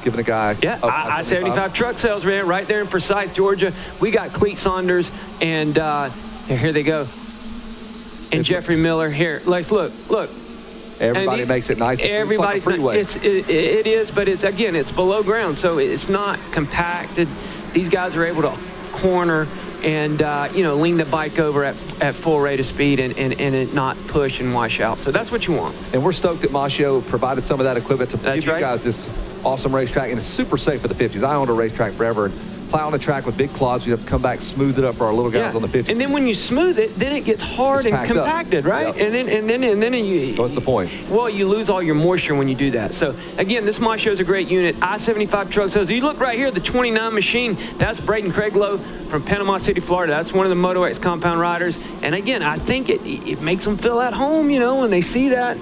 giving a guy. Yeah, I-75 truck sales, man, right there in Forsyth, Georgia. We got Cleet Saunders, and here they go. And Jeffrey Miller here. Like, look. Everybody makes it nice. Everybody's like freeway. It is, but it's below ground, so it's not compacted. These guys are able to corner and lean the bike over at full rate of speed and it not push and wash out. So that's what you want. And we're stoked that Moto provided some of that equipment to give you guys this awesome racetrack, and it's super safe for the 50s. I owned a racetrack forever, and plow on the track with big clods. You have to come back, smooth it up for our little guys on the 50s. And then when you smooth it, then it gets hard and compacted, right? Yep. And then you. What's the point? Well, you lose all your moisture when you do that. So again, this Moto is a great unit. I-75 truck sales. You look right here, the 29 machine. That's Braden Craiglow from Panama City, Florida. That's one of the Moto X compound riders. And again, I think it makes them feel at home. When they see that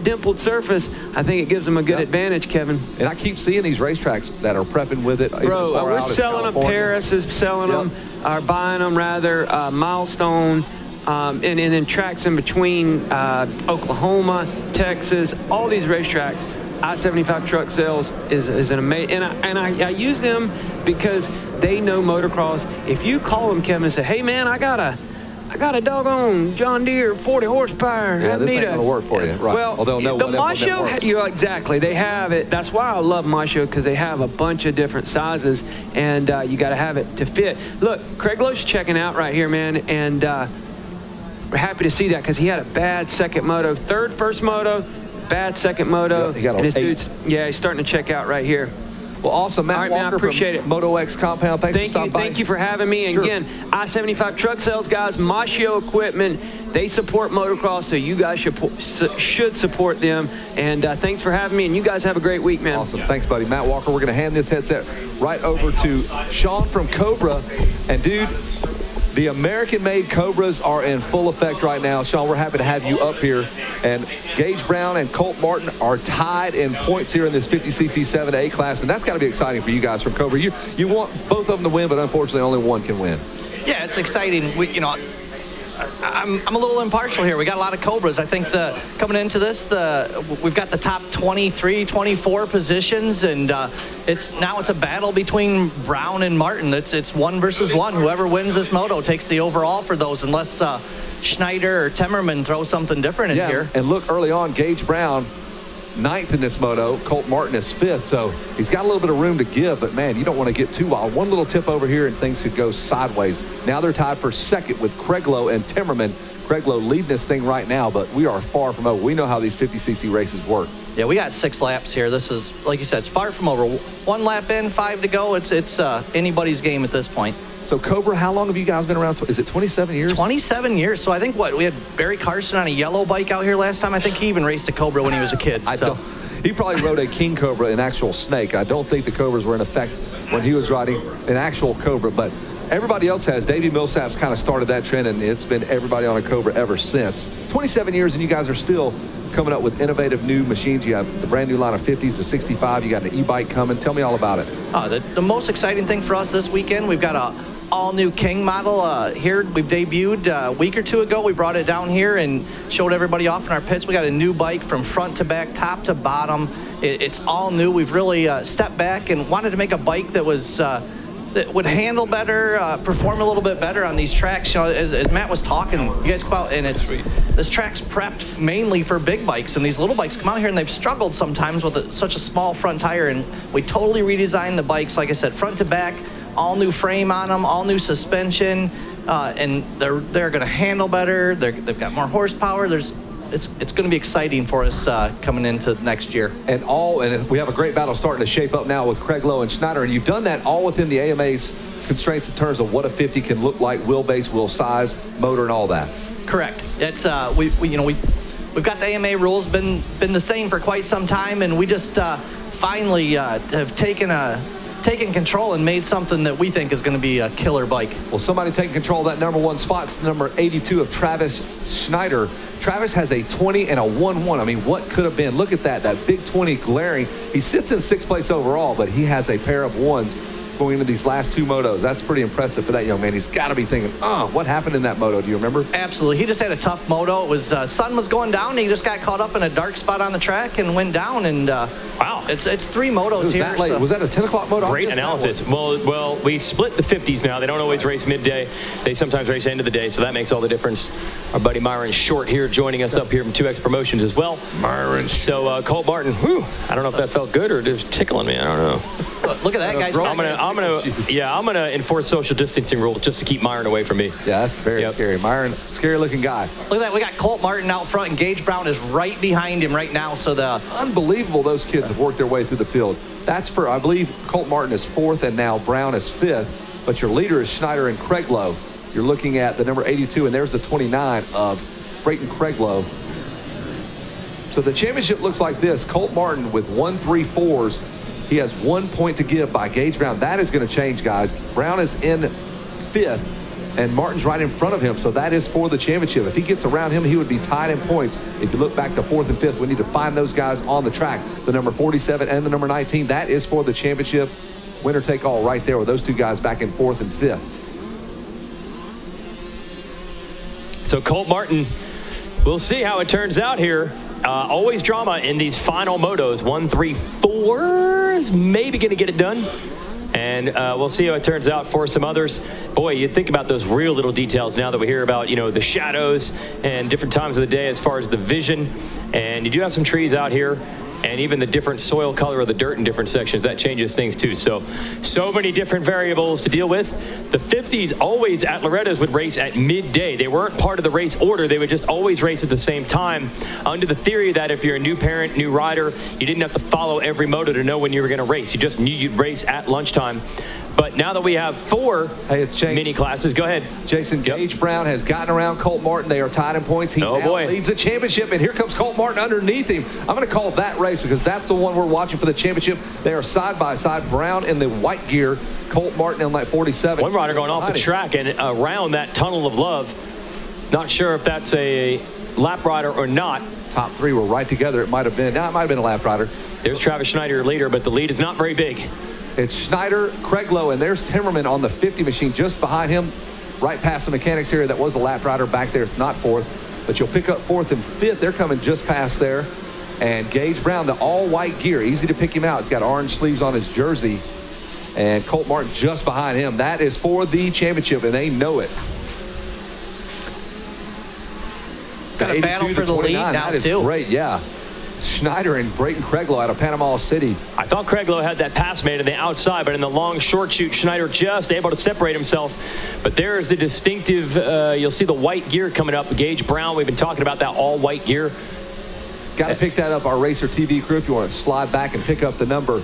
dimpled surface. I think it gives them a good advantage, Kevin. And I keep seeing these racetracks that are prepping with it. Bro, we're selling them. Paris is selling them, or buying them rather. Milestone, and then tracks in between Oklahoma, Texas, all these racetracks. I-75 truck sales is an amazing, and I use them because they know motocross. If you call them, Kevin, and say, hey man, I got a doggone John Deere 40 horsepower. Yeah, this ain't gonna work for you, right? Well, they'll know the Moto, exactly. They have it. That's why I love Moto, because they have a bunch of different sizes, and you got to have it to fit. Look, Craig Lowe's checking out right here, man, and we're happy to see that because he had a bad second moto, first moto, bad second moto, he got and his dude's he's starting to check out right here. Well, awesome, Matt. All right, man, I appreciate it. Moto X Compound. Thank you for having me. And again, I-75 truck sales guys, Moto equipment. They support motocross, so you guys should support them. And thanks for having me. And you guys have a great week, man. Awesome. Thanks, buddy. Matt Walker. We're going to hand this headset right over to Sean from Cobra. And dude, the American-made Cobras are in full effect right now. Sean, we're happy to have you up here. And Gage Brown and Colt Martin are tied in points here in this 50cc 7A class, and that's got to be exciting for you guys from Cobra. You want both of them to win, but unfortunately only one can win. Yeah, it's exciting. I'm a little impartial here. We got a lot of Cobras. I think coming into this, we've got the top 23, 24 positions, and it's a battle between Brown and Martin. It's one versus one. Whoever wins this moto takes the overall for those, unless Schneider or Temmerman throw something different in here. And look, early on, Gage Brown, 9th in this moto. Colt Martin is 5th, so he's got a little bit of room to give, but man, you don't want to get too wild. One little tip over here and things could go sideways. Now they're tied for 2nd with Craiglow and Timmerman. Craiglow leading this thing right now, but we are far from over. We know how these 50cc races work. Yeah, we got 6 laps here. This is, like you said, it's far from over. 1 lap in, 5 to go. It's anybody's game at this point. So Cobra, how long have you guys been around? Is it 27 years? 27 years. So I think we had Barry Carson on a yellow bike out here last time. I think he even raced a Cobra when he was a kid. He probably rode a King Cobra, an actual snake. I don't think the Cobras were in effect when he was riding an actual Cobra, but everybody else has. Davey Millsap's kind of started that trend, and it's been everybody on a Cobra ever since. 27 years, and you guys are still coming up with innovative new machines. You have the brand new line of 50s, the 65. You got an e-bike coming. Tell me all about it. The most exciting thing for us this weekend, we've got a all-new King model here. We've debuted a week or 2 ago. We brought it down here and showed everybody off in our pits. We got a new bike from front to back, top to bottom. It's all new. We've really stepped back and wanted to make a bike that was that would handle better, perform a little bit better on these tracks. As Matt was talking, you guys come out and this track's prepped mainly for big bikes, and these little bikes come out here and they've struggled sometimes with such a small front tire, and we totally redesigned the bikes, like I said, front to back, all new frame on them, all new suspension, and they're going to handle better. They've got more horsepower. It's going to be exciting for us coming into next year. And we have a great battle starting to shape up now with Craiglow and Schneider, and you've done that all within the AMA's constraints in terms of what a 50 can look like, wheelbase, wheel size, motor, and all that. Correct. It's we've got the AMA rules, been the same for quite some time, and we just finally have taken control and made something that we think is going to be a killer bike. Well, somebody taking control of that number 1 spot. It's number 82 of Travis Schneider. Travis has a 20 and a 1-1. I mean, what could have been? Look at that big 20 glaring. He sits in 6th place overall, but he has a pair of 1s going into these last 2 motos. That's pretty impressive for that young man. He's got to be thinking, oh, what happened in that moto? Do you remember? Absolutely. He just had a tough moto. It was sun was going down. And he just got caught up in a dark spot on the track and went down. And wow, it's 3 motos here. That late. So. Was that a 10 o'clock moto? Great analysis. Well, we split the 50s now. They don't always race midday. They sometimes race end of the day, so that makes all the difference. Our buddy Myron Short here joining us up here from 2X Promotions as well. Myron. So Colt Martin, whew, I don't know if that felt good or just tickling me. I don't know. Look at that guy's. I'm gonna enforce social distancing rules just to keep Myron away from me. Yeah, that's very scary. Myron, scary looking guy. Look at that. We got Colt Martin out front, and Gage Brown is right behind him right now. So unbelievable. Those kids have worked their way through the field. That's for, I believe, Colt Martin is 4th, and now Brown is 5th. But your leader is Schneider and Craiglow. You're looking at the number 82, and there's the 29 of Brayton Craiglow. So the championship looks like this. Colt Martin with 1-3-4s. He has 1 point to give by Gage Brown. That is going to change, guys. Brown is in 5th, and Martin's right in front of him, so that is for the championship. If he gets around him, he would be tied in points. If you look back to 4th and 5th, we need to find those guys on the track. The number 47 and the number 19, that is for the championship. Winner take all right there with those 2 guys back in 4th and 5th. So Colt Martin, we'll see how it turns out here. Always drama in these final motos. 1-3-4 is maybe going to get it done. And we'll see how it turns out for some others. Boy, you think about those real little details now that we hear about, the shadows and different times of the day as far as the vision. And you do have some trees out here. And even the different soil color of the dirt in different sections, that changes things too. So many different variables to deal with. The 50s always at Loretta's would race at midday. They weren't part of the race order. They would just always race at the same time, under the theory that if you're a new parent, new rider, you didn't have to follow every moto to know when you were going to race. You just knew you'd race at lunchtime. But now that we have 4 mini classes, go ahead. Jason, Gage Brown has gotten around Colt Martin. They are tied in points. He now leads the championship, and here comes Colt Martin underneath him. I'm going to call that race because that's the one we're watching for the championship. They are side by side. Brown in the white gear, Colt Martin in that 47. One rider going off the track and around that tunnel of love. Not sure if that's a lap rider or not. Top 3 were right together. It might have been a lap rider. There's Travis Schneider, your leader, but the lead is not very big. It's Schneider, Craiglow, and there's Timmerman on the 50 machine just behind him, right past the mechanics area. That was the lap rider back there. It's not 4th, but you'll pick up 4th and 5th. They're coming just past there. And Gage Brown, the all-white gear, easy to pick him out. He's got orange sleeves on his jersey. And Colt Martin just behind him. That is for the championship, and they know it. Got a battle for the lead now, that is too. Great, yeah. Schneider and Brayton Craiglow out of Panama City. I thought Craiglow had that pass made on the outside, but in the long short shoot, Schneider just able to separate himself. But there's the distinctive, you'll see the white gear coming up. Gage Brown, we've been talking about that all white gear. Got to pick that up, our RacerTV crew, if you want to slide back and pick up the number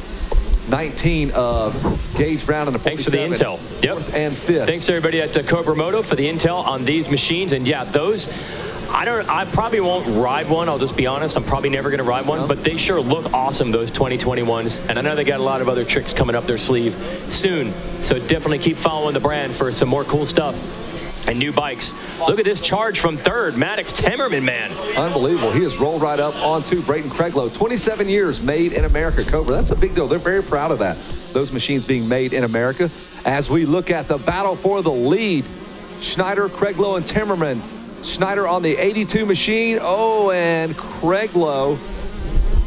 19 of Gage Brown in the 47. Thanks for the intel. Yep. And 5th. Thanks to everybody at Cobra Moto for the intel on these machines. And yeah, those, I probably won't ride one. I'll just be honest. I'm probably never going to ride one, but they sure look awesome, those 2021s. And I know they got a lot of other tricks coming up their sleeve soon. So definitely keep following the brand for some more cool stuff and new bikes. Look at this charge from 3rd, Maddox Timmerman, man. Unbelievable. He has rolled right up onto Brayton Craiglow. 27 years made in America, Cobra. That's a big deal. They're very proud of that. Those machines being made in America. As we look at the battle for the lead, Schneider, Craiglow, and Timmerman. Schneider on the 82 machine. Oh, and Craiglow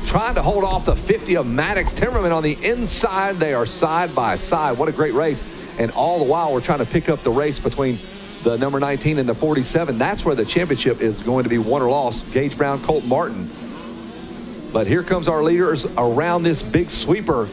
trying to hold off the 50 of Maddox Timmerman on the inside. They are side by side. What a great race. And all the while, we're trying to pick up the race between the number 19 and the 47. That's where the championship is going to be won or lost. Gage Brown, Colt Martin. But here comes our leaders around this big sweeper.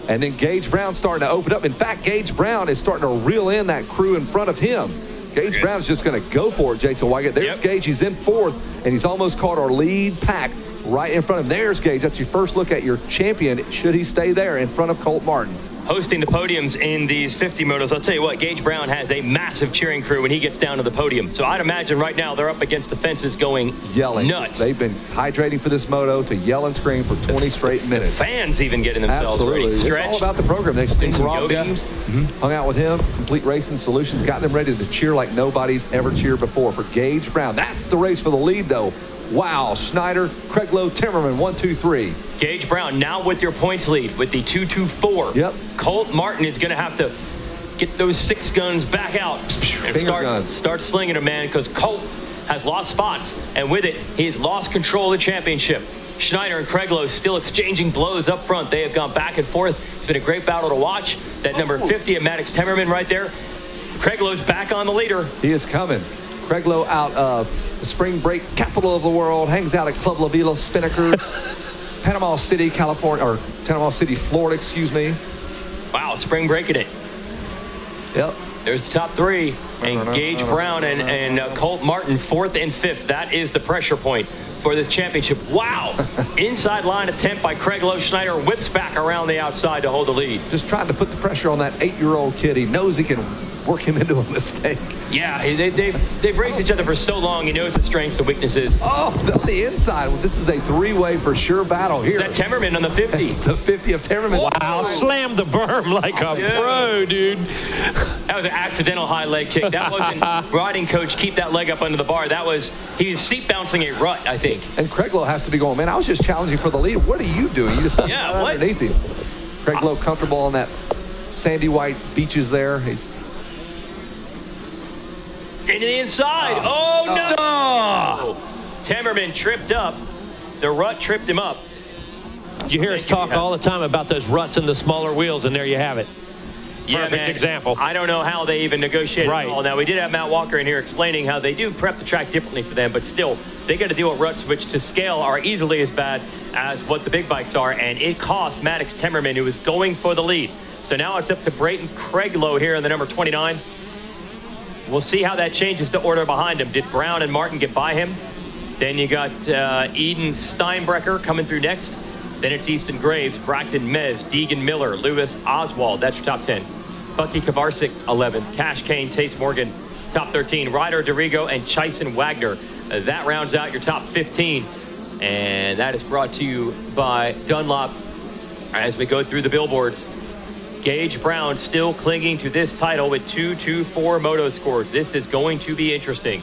And then Gage Brown starting to open up. In fact, Gage Brown is starting to reel in that crew in front of him. Gage Brown's just going to go for it, Jason Weigett. There's Gage. He's in 4th, and he's almost caught our lead pack right in front of him. There's Gage. That's your first look at your champion. Should he stay there in front of Colt Martin? Hosting the podiums in these 50 motos. I'll tell you what, Gage Brown has a massive cheering crew when he gets down to the podium. So I'd imagine right now they're up against the fences going yelling nuts. They've been hydrating for this moto to yell and scream for 20 straight minutes. Fans even getting themselves ready. Stretch. It's all about the program. They've seen Rob yoga. Hung out with him, Complete Racing Solutions, got them ready to cheer like nobody's ever cheered before for Gage Brown. That's the race for the lead, though. Wow, Schneider, Craiglow, Timmerman, 1, 2, 3. Gage Brown now with your points lead with the 2-2-4. Yep. Colt Martin is going to have to get those 6 guns back out and start slinging them, man, because Colt has lost spots, and with it, he's lost control of the championship. Schneider and Craiglow still exchanging blows up front. They have gone back and forth. It's been a great battle to watch. That number 50 of Maddox Temmerman right there. Craiglo's back on the leader. He is coming. Craiglow out of the spring break capital of the world, hangs out at Club La Vila Spinnakers, Panama City, California, or Panama City, Florida, excuse me. Wow, spring breaking it. Yep. There's the top 3, and Gage Brown and Colt Martin 4th and 5th. That is the pressure point for this championship. Wow. Inside line attempt by Craiglow. Schneider whips back around the outside to hold the lead. Just trying to put the pressure on that 8-year-old kid. He knows he can work him into a mistake. Yeah, they've raced each other for so long. He knows his strengths and weaknesses. Oh, on the inside. Well, this is a 3-way for sure battle here. Is that Temmerman on the 50? The 50 of Temmerman. Wow, slammed the berm like a pro, dude. That was an accidental high leg kick. That wasn't riding coach, keep that leg up under the bar. That was, he was seat bouncing a rut, I think. And Craiglow has to be going, man, I was just challenging for the lead. What are you doing? You just underneath him. Craiglow comfortable on that sandy white beaches there. He's into the inside. Oh, no! Temmerman tripped up. The rut tripped him up. You hear us talk all the time about those ruts in the smaller wheels, and there you have it. Yeah, Perfect man. example. I don't know how they even negotiated Right. it all. Now, we did have Matt Walker in here explaining how they do prep the track differently for them, but still, they got to deal with ruts, which to scale are easily as bad as what the big bikes are, and it cost Maddox Temmerman, who was going for the lead. So now it's up to Brayton Craiglow here in the number 29. We'll see how that changes the order behind him. Did Brown and Martin get by him? Then you got Eden Steinbrecher coming through next. Then it's Easton Graves, Braxton Mez, Deegan Miller, Lewis Oswald. That's your top 10. Bucky Kovarsik, 11. Cash Kane, Tace Morgan, top 13. Ryder DeRigo and Chison Wagner. That rounds out your top 15. And that is brought to you by Dunlop as we go through the billboards. Gage Brown still clinging to this title with 2-2-4 moto scores. This is going to be interesting.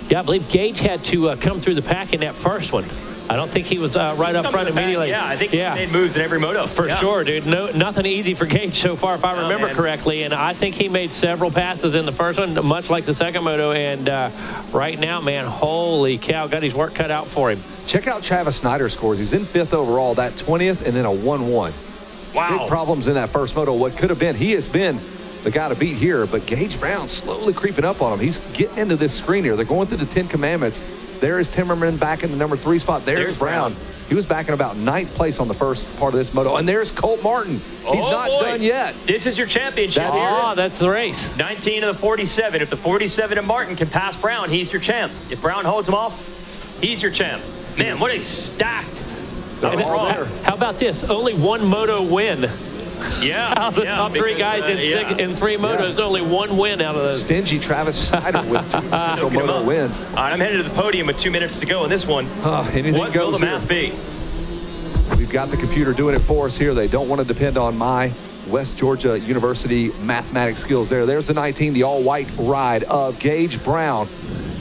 Yeah, I believe Gage had to come through the pack in that first one. I don't think he was right up front immediately. Yeah, I think he made moves in every moto. For sure, dude. Nothing easy for Gage so far, if I remember correctly. And I think he made several passes in the first one, much like the second moto. And right now, man, holy cow, got his work cut out for him. Check out Travis Snyder's scores. He's in 5th overall, that 20th, and then a 1-1. Wow. Big problems in that first moto. What could have been, he has been the guy to beat here, but Gage Brown slowly creeping up on him. He's getting into this screen here. They're going through the 10 Commandments. There is Timmerman back in the number 3 spot. There's Brown. He was back in about 9th place on the first part of this moto. And there's Colt Martin. He's not done yet. This is your championship. That's the race. 19 of the 47. If the 47 of Martin can pass Brown, he's your champ. If Brown holds him off, he's your champ. Man, what a stacked How about this? Only one moto win. Yeah. Out of the top 3 guys in 3 motos, only 1 win out of those. Stingy Travis Snyder with 2 moto wins. All right, I'm headed to the podium with 2 minutes to go in this one. Anything what goes will the math be? We've got the computer doing it for us here. They don't want to depend on my West Georgia University mathematics skills there. There's the 19, the all-white ride of Gage Brown.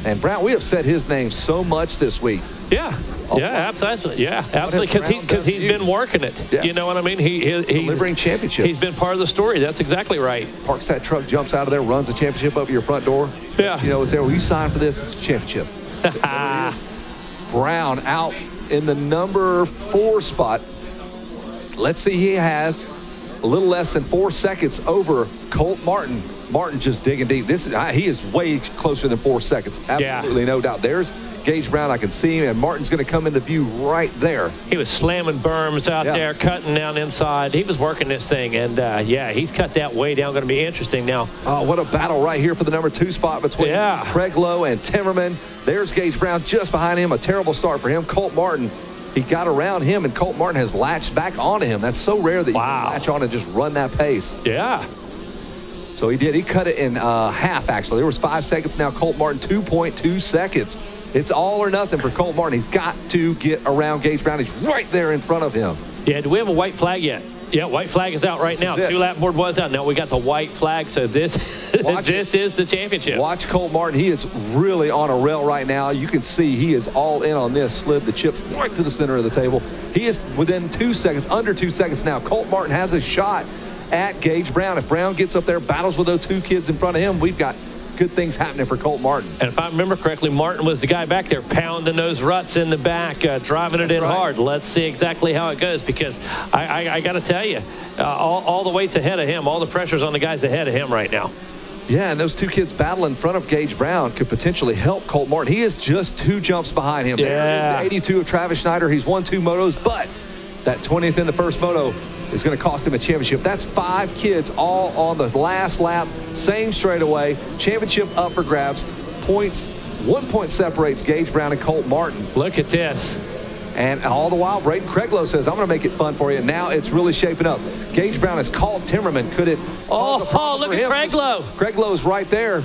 And Brown, we have said his name so much this week. Yeah. Absolutely. Yeah, absolutely. Because he's been working it. Yeah. You know what I mean? He's delivering championships. He's been part of the story. That's exactly right. Parks that truck, jumps out of there, runs the championship up your front door. Yeah. You know, it's there. Well, you signed for this. It's a championship. Brown out in the number 4 spot. Let's see. He has a little less than 4 seconds over Colt Martin. Martin just digging deep. He is way closer than 4 seconds. Absolutely no doubt. There's Gage Brown, I can see him, and Martin's going to come into view right there. He was slamming berms out there, cutting down inside. He was working this thing, and he's cut that way down. Going to be interesting now. Oh, what a battle right here for the number 2 spot between Craiglow and Timmerman. There's Gage Brown just behind him. A terrible start for him. Colt Martin, he got around him, and Colt Martin has latched back onto him. That's so rare that you can latch on and just run that pace. Yeah. So he did. He cut it in half, actually. There was 5 seconds. Now Colt Martin, 2.2 seconds. It's all or nothing for Colt Martin. He's got to get around Gage Brown. He's right there in front of him. Yeah, do we have a white flag yet? Yeah, white flag is out right now. Two-lap board was out. Now we got the white flag, so this is the championship. Watch Colt Martin. He is really on a rail right now. You can see he is all in on this. Slid the chips right to the center of the table. He is within 2 seconds, under 2 seconds now. Colt Martin has a shot at Gage Brown. If Brown gets up there, battles with those two kids in front of him, we've got good things happening for Colt Martin. And if I remember correctly, Martin was the guy back there pounding those ruts in the back, driving it in hard. Let's see exactly how it goes, because I got to tell you, all the weight's ahead of him. All the pressure's on the guys ahead of him right now. Yeah, and those two kids battling in front of Gage Brown could potentially help Colt Martin. He is just 2 jumps behind him. Yeah. The 82 of Travis Schneider. He's won 2 motos, but that 20th in the first moto is going to cost him a championship. That's 5 kids all on the last lap, same straightaway. Championship up for grabs. Points, 1 point separates Gage Brown and Colt Martin. Look at this. And all the while, Braden Craiglow says, I'm going to make it fun for you. And now it's really shaping up. Gage Brown has called Timmerman. Could it? Oh, look at Craiglow. Craiglow's right there.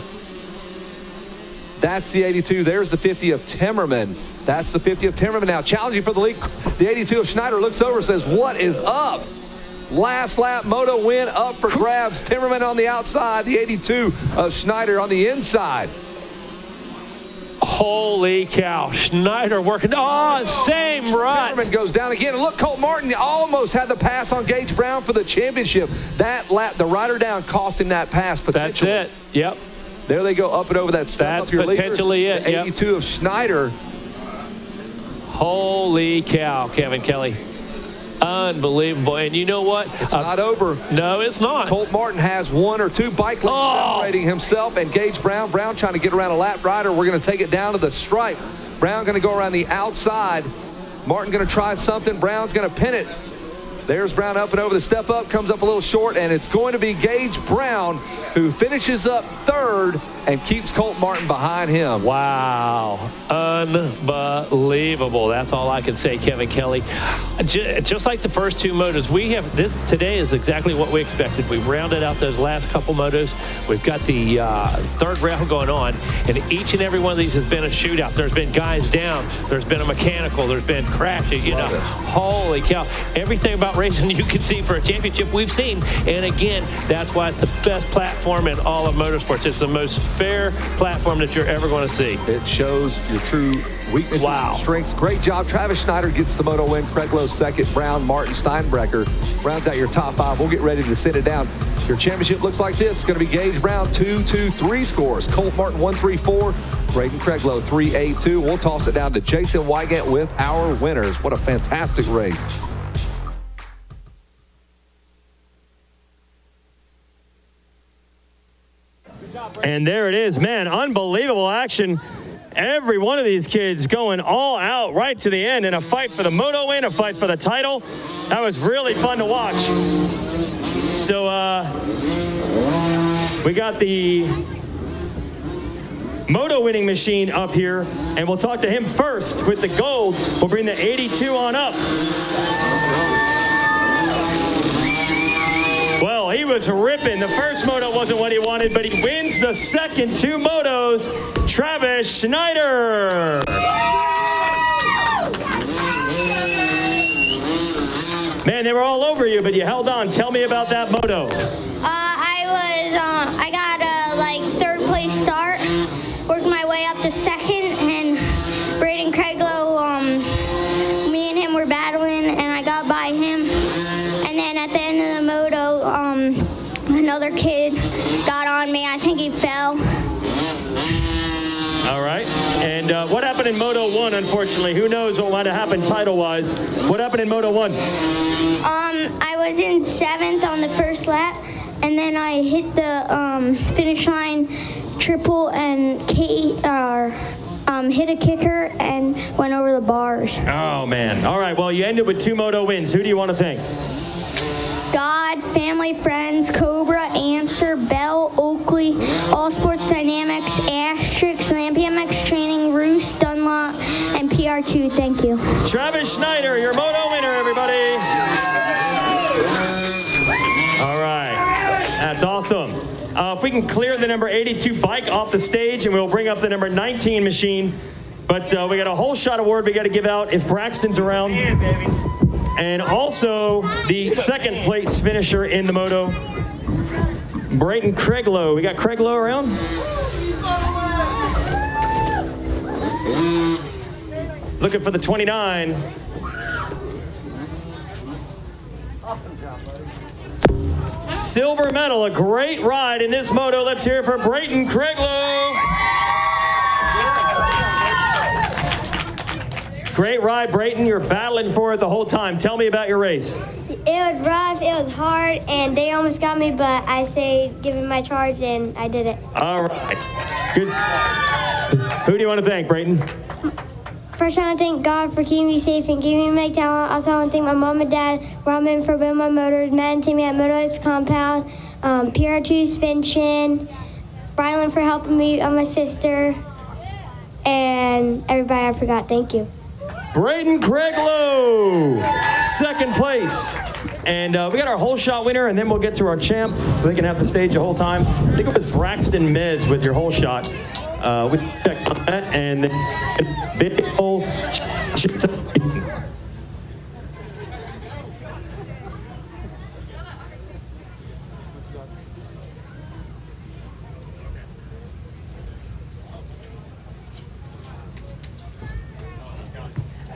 That's the 82. There's the 50 of Timmerman. That's the 50 of Timmerman now. Challenging for the lead. The 82 of Schneider looks over and says, what is up? Last lap moto win up for grabs. Timmerman on the outside. The 82 of Schneider on the inside. Holy cow. Schneider working. Oh, same rut. Timmerman goes down again. And look, Colt Martin almost had the pass on Gage Brown for the championship. That lap, the rider down, cost him that pass. That's it. Yep. There they go, up and over that step. That's potentially leader. it. The 82 of Schneider. Holy cow, Kevin Kelly. Unbelievable. And you know what? It's not over. No, it's not. Colt Martin has 1 or 2 bike lanes separating himself and Gage Brown. Brown trying to get around a lap rider. We're going to take it down to the stripe. Brown going to go around the outside. Martin going to try something. Brown's going to pin it. There's Brown up and over the step up, comes up a little short, and it's going to be Gage Brown who finishes up 3rd and keeps Colt Martin behind him. Wow. Unbelievable. That's all I can say, Kevin Kelly. Just like the first 2 motos, we have this today is exactly what we expected. We've rounded out those last couple motos. We've got the 3rd round going on, and each and every one of these has been a shootout. There's been guys down. There's been a mechanical. There's been crashes. Holy cow. Everything about racing you can see for a championship we've seen. And again, that's why it's the best platform in all of motorsports. It's the most fair platform that you're ever going to see. It shows your true weaknesses and strengths. Great job. Travis Schneider gets the moto win. Craiglow 2nd. Brown, Martin, Steinbrecher rounds out your top 5. We'll get ready to sit it down. Your championship looks like this. It's going to be Gage Brown 2-2-3 scores. Colt Martin 1-3-4. Braden Craiglow 3-8-2. We'll toss it down to Jason Wygant with our winners. What a fantastic race. And there it is, man, unbelievable action. Every one of these kids going all out right to the end in a fight for the moto win, a fight for the title. That was really fun to watch. So we got the moto winning machine up here, and we'll talk to him first with the gold. We'll bring the 82 on up. Well, he was ripping. The first moto wasn't what he wanted, but he wins the second 2 motos. Travis Schneider. Man, they were all over you, but you held on. Tell me about that moto. I got a 3rd place start, worked my way up to 2nd, and Braden Craiglow, me and him were battling, and I got by him. And then at the end of the moto, another kid got on me. I think he fell. All right. And what happened in Moto 1, unfortunately? Who knows what might have happened title-wise? What happened in Moto 1? I was in 7th on the first lap, and then I hit the finish line triple and hit a kicker and went over the bars. Oh, man. All right. Well, you ended with 2 moto wins. Who do you want to thank? God, family, friends, Cobra, Answer, Bell, Oakley, All Sports Dynamics, Asterix, Lampiamex Training, Roost, Dunlop, and PR2. Thank you. Travis Schneider, your moto winner, everybody. All right. That's awesome. If we can clear the number 82 bike off the stage, and we'll bring up the number 19 machine. But we got a whole shot award we got to give out if Braxton's around. and also the second place finisher in the moto, Brayton Craiglow. We got Craiglow around? Looking for the 29. Awesome job, buddy. Silver medal, a great ride in this moto. Let's hear it for Brayton Craiglow. Great ride, Brayton. You're battling for it the whole time. Tell me about your race. It was rough, it was hard, and they almost got me, but I stayed giving my charge, and I did it. All right. Good. Who do you want to thank, Brayton? First, I want to thank God for keeping me safe and giving me my talent. Also, I want to thank my mom and dad, Robin for building my motors, Matt and Timmy at Moto X Compound, PR2 Suspension, Brylan for helping me, my sister, and everybody I forgot. Thank you. Brayton Craiglow, second place. And we got our whole shot winner, and then we'll get to our champ, so they can have the stage the whole time. I think it was Braxton Mez with your whole shot. We checked on that, and then big old.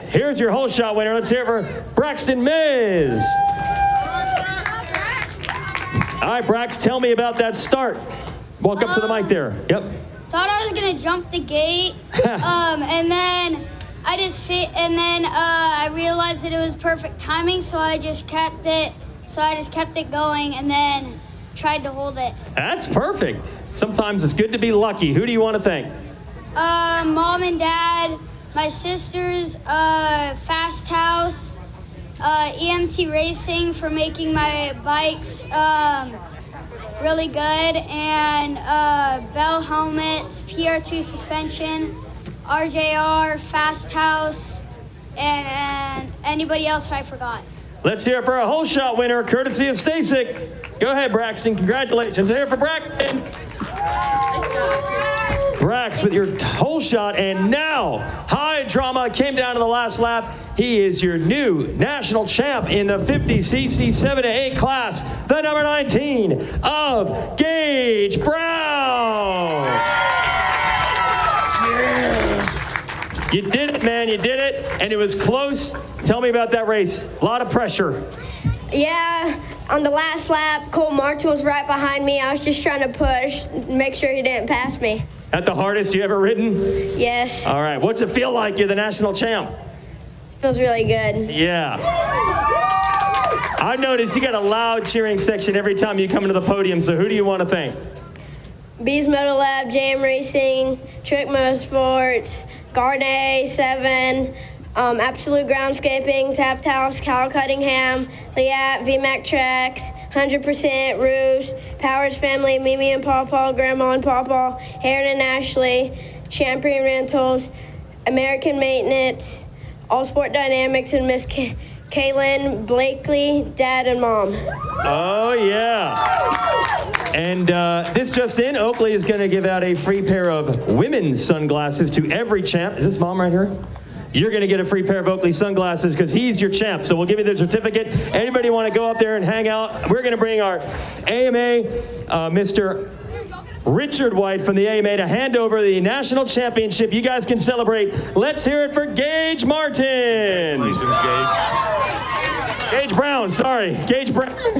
Here's your whole shot winner. Let's hear it for Braxton Miz. All right, Brax, tell me about that start. Walk up to the mic there. Yep. Thought I was gonna jump the gate, and then I just I realized that it was perfect timing, so I just kept it going, and then tried to hold it. That's perfect. Sometimes it's good to be lucky. Who do you want to thank? Mom and dad, my sisters, Fast House, EMT Racing for making my bikes really good, and Bell Helmets, PR2 Suspension, RJR, Fast House, and anybody else I forgot. Let's hear it for a whole shot winner, courtesy of Stasic. Go ahead, Braxton. Congratulations. Here for Braxton. Brax with your whole shot, and now high drama came down to the last lap. He is your new national champ in the 50cc 7 to 8 class, the number 19 of Gage Brown. Yeah. You did it, man. You did it, and it was close. Tell me about that race. A lot of pressure. Yeah, on the last lap, Cole Martin was right behind me. I was just trying to push, make sure he didn't pass me. That the hardest you ever ridden? Yes. All right. What's it feel like? You're the national champ. Feels really good. Yeah. I've noticed you got a loud cheering section every time you come into the podium, so who do you want to thank? Bees Moto Lab, Jam Racing, Trick Motorsports, Garnet 7, Absolute Groundscaping, Tapped House, Cal Cunningham, Liat, VMAC Tracks, 100% Roofs, Powers Family, Mimi and Pawpaw, Grandma and Pawpaw, Heron and Ashley, Champion Rentals, American Maintenance, All Sport Dynamics, and Miss Kaylin Blakely, Dad and Mom. Oh, yeah. And this just in, Oakley is going to give out a free pair of women's sunglasses to every champ. Is this Mom right here? You're going to get a free pair of Oakley sunglasses because he's your champ. So we'll give you the certificate. Anybody want to go up there and hang out? We're going to bring our AMA, Mr. Richard White from the AMA to hand over the national championship. You guys can celebrate. Let's hear it for Gage Martin. Congratulations, Gage. Gage Brown, sorry. Gage Brown.